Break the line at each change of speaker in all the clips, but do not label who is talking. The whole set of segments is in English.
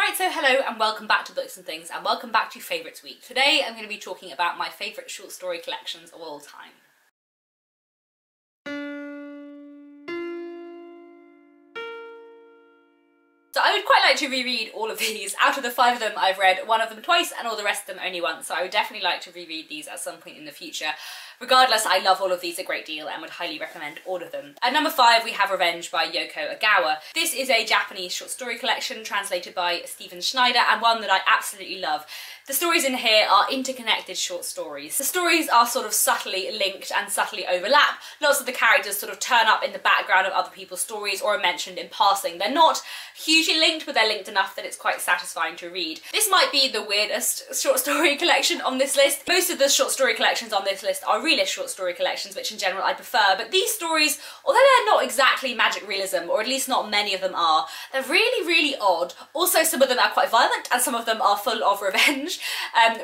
Alright, so hello and welcome back to Books and Things, and welcome back to Favourites Week. Today I'm going to be talking about my favourite short story collections of all time. So I would quite like to reread all of these. Out of the 5 of them, I've read one of them twice and all the rest of them only once, so I would definitely like to reread these at some point in the future. Regardless, I love all of these a great deal and would highly recommend all of them. At number 5 we have Revenge by Yoko Ogawa. This is a Japanese short story collection translated by Stephen Schneider and one that I absolutely love. The stories in here are interconnected short stories. The stories are sort of subtly linked and subtly overlap. Lots of the characters sort of turn up in the background of other people's stories or are mentioned in passing. They're not hugely linked, but they're linked enough that it's quite satisfying to read. This might be the weirdest short story collection on this list. Most of the short story collections on this list are realist short story collections, which in general I prefer, but these stories, although they're not exactly magic realism, or at least not many of them are, they're really, really odd. Also, some of them are quite violent and some of them are full of revenge,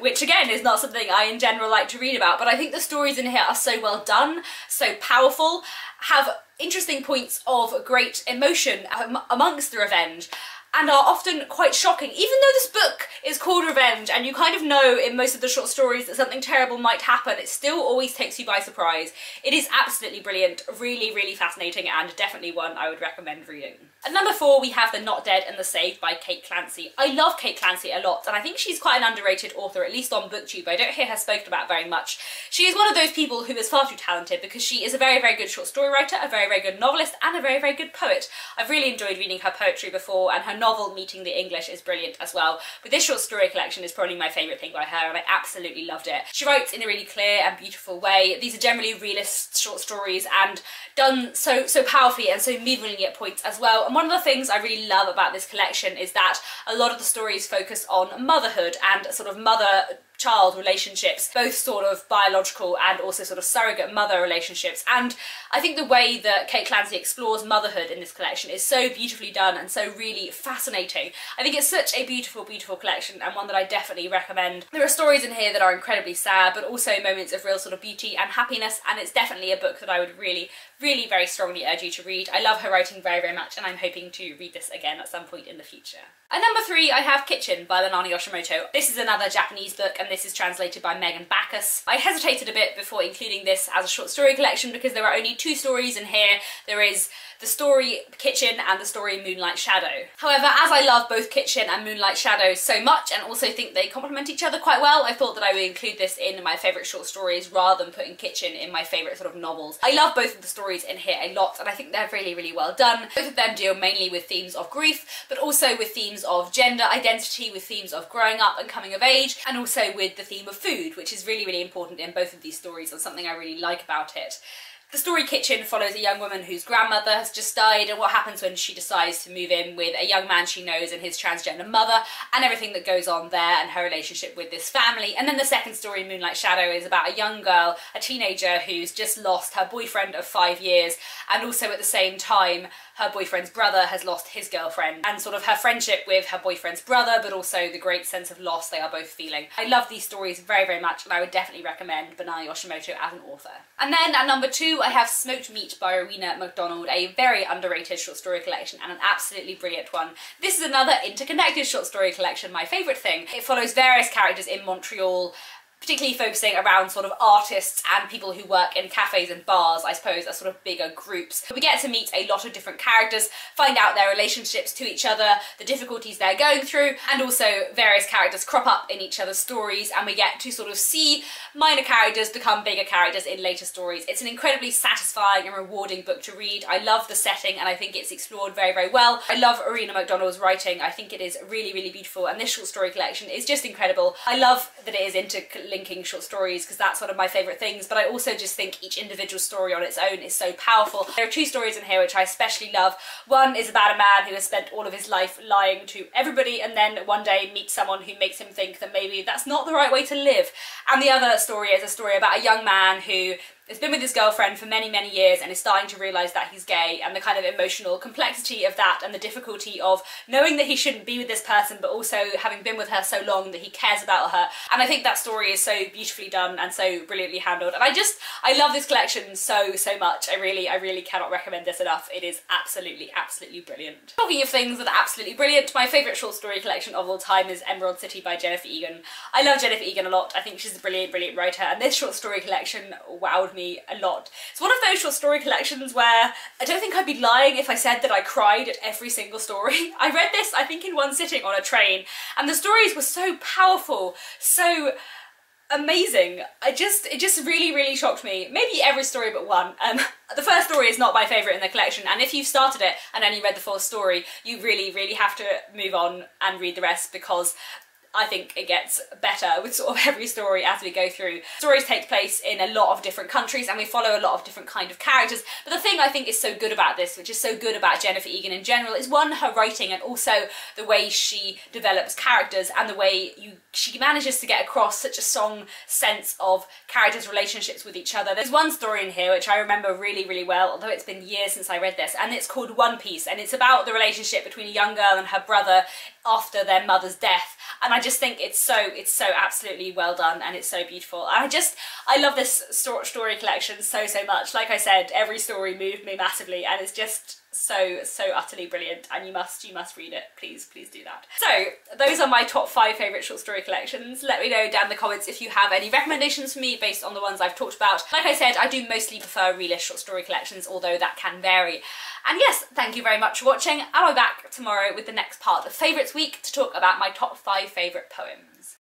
which again is not something I in general like to read about, but I think the stories in here are so well done, so powerful, have interesting points of great emotion amongst the revenge, and are often quite shocking. Even though this book is called Revenge and you kind of know in most of the short stories that something terrible might happen, it still always takes you by surprise. It is absolutely brilliant, really, really fascinating, and definitely one I would recommend reading. At number 4 we have The Not Dead and the Saved by Kate Clancy. I love Kate Clancy a lot and I think she's quite an underrated author, at least on BookTube. I don't hear her spoken about very much. She is one of those people who is far too talented because she is a very, very good short story writer, a very, very good novelist, and a very, very good poet. I've really enjoyed reading her poetry before, and her novel Meeting the English is brilliant as well. But this short story collection is probably my favourite thing by her and I absolutely loved it. She writes in a really clear and beautiful way. These are generally realist short stories and done so powerfully and so movingly at points as well. And one of the things I really love about this collection is that a lot of the stories focus on motherhood and sort of mother-child relationships, both sort of biological and also sort of surrogate mother relationships. And I think the way that Kate Clancy explores motherhood in this collection is so beautifully done and so really fascinating. I think it's such a beautiful, beautiful collection and one that I definitely recommend. There are stories in here that are incredibly sad, but also moments of real sort of beauty and happiness, and it's definitely a book that I would really, really very strongly urge you to read. I love her writing very, very much and I'm hoping to read this again at some point in the future. At number 3 I have Kitchen by Lanani Yoshimoto. This is another Japanese book and this is translated by Megan Backus. I hesitated a bit before including this as a short story collection because there are only 2 stories in here. There is the story Kitchen and the story Moonlight Shadow. However, as I love both Kitchen and Moonlight Shadow so much and also think they complement each other quite well, I thought that I would include this in my favourite short stories rather than putting Kitchen in my favourite sort of novels. I love both of the stories in here a lot and I think they're really, really well done. Both of them deal mainly with themes of grief, but also with themes of gender identity, with themes of growing up and coming of age, and also with the theme of food, which is really, really important in both of these stories and something I really like about it. The story Kitchen follows a young woman whose grandmother has just died and what happens when she decides to move in with a young man she knows and his transgender mother and everything that goes on there and her relationship with this family. And then the second story, Moonlight Shadow, is about a young girl, a teenager who's just lost her boyfriend of 5 years, and also at the same time her boyfriend's brother has lost his girlfriend, and sort of her friendship with her boyfriend's brother, but also the great sense of loss they are both feeling. I love these stories very, very much and I would definitely recommend Lanani Yoshimoto as an author. And then at number 2 I have Smoked Meat by Rowena McDonald, a very underrated short story collection and an absolutely brilliant one. This is another interconnected short story collection, my favourite thing. It follows various characters in Montreal, particularly focusing around sort of artists and people who work in cafes and bars, I suppose, as sort of bigger groups. We get to meet a lot of different characters, find out their relationships to each other, the difficulties they're going through, and also various characters crop up in each other's stories, and we get to sort of see minor characters become bigger characters in later stories. It's an incredibly satisfying and rewarding book to read. I love the setting and I think it's explored very, very well. I love Rowena McDonald's writing. I think it is really, really beautiful, and this short story collection is just incredible. I love that it is interlinking short stories because that's one of my favourite things, but I also just think each individual story on its own is so powerful. There are 2 stories in here which I especially love. One is about a man who has spent all of his life lying to everybody and then one day meets someone who makes him think that maybe that's not the right way to live. And the other story is a story about a young man who has been with his girlfriend for many, many years and is starting to realise that he's gay, and the kind of emotional complexity of that and the difficulty of knowing that he shouldn't be with this person but also having been with her so long that he cares about her. And I think that story is so beautifully done and so brilliantly handled, and I love this collection so much. I really cannot recommend this enough. It is absolutely brilliant. Talking of things that are absolutely brilliant, my favourite short story collection of all time is Emerald City by Jennifer Egan. I love Jennifer Egan a lot. I think she's a brilliant writer, and this short story collection wowed me a lot. It's one of those short story collections where I don't think I'd be lying if I said that I cried at every single story. I read this, I think, in one sitting on a train, and the stories were so powerful, so amazing. It just really shocked me. Maybe every story but one. The first story is not my favourite in the collection, and if you've started it and only read the fourth story, you really have to move on and read the rest, because I think it gets better with sort of every story as we go through. Stories take place in a lot of different countries and we follow a lot of different kind of characters, but the thing I think is so good about this, which is so good about Jennifer Egan in general, is one, her writing, and also the way she develops characters and the way she manages to get across such a strong sense of characters' relationships with each other. There's one story in here which I remember really well, although it's been years since I read this, and it's called One Piece, and it's about the relationship between a young girl and her brother after their mother's death. And I just think it's so absolutely well done, and it's so beautiful. I love this story collection so much. Like I said, every story moved me massively, and it's just so utterly brilliant, and you must read it. Please do that. So those are my top 5 favourite short story collections. Let me know down in the comments if you have any recommendations for me based on the ones I've talked about. Like I said, I do mostly prefer realist short story collections, although that can vary. And yes, thank you very much for watching, and I'll be back tomorrow with the next part of Favourites Week to talk about my top 5 favourite poems.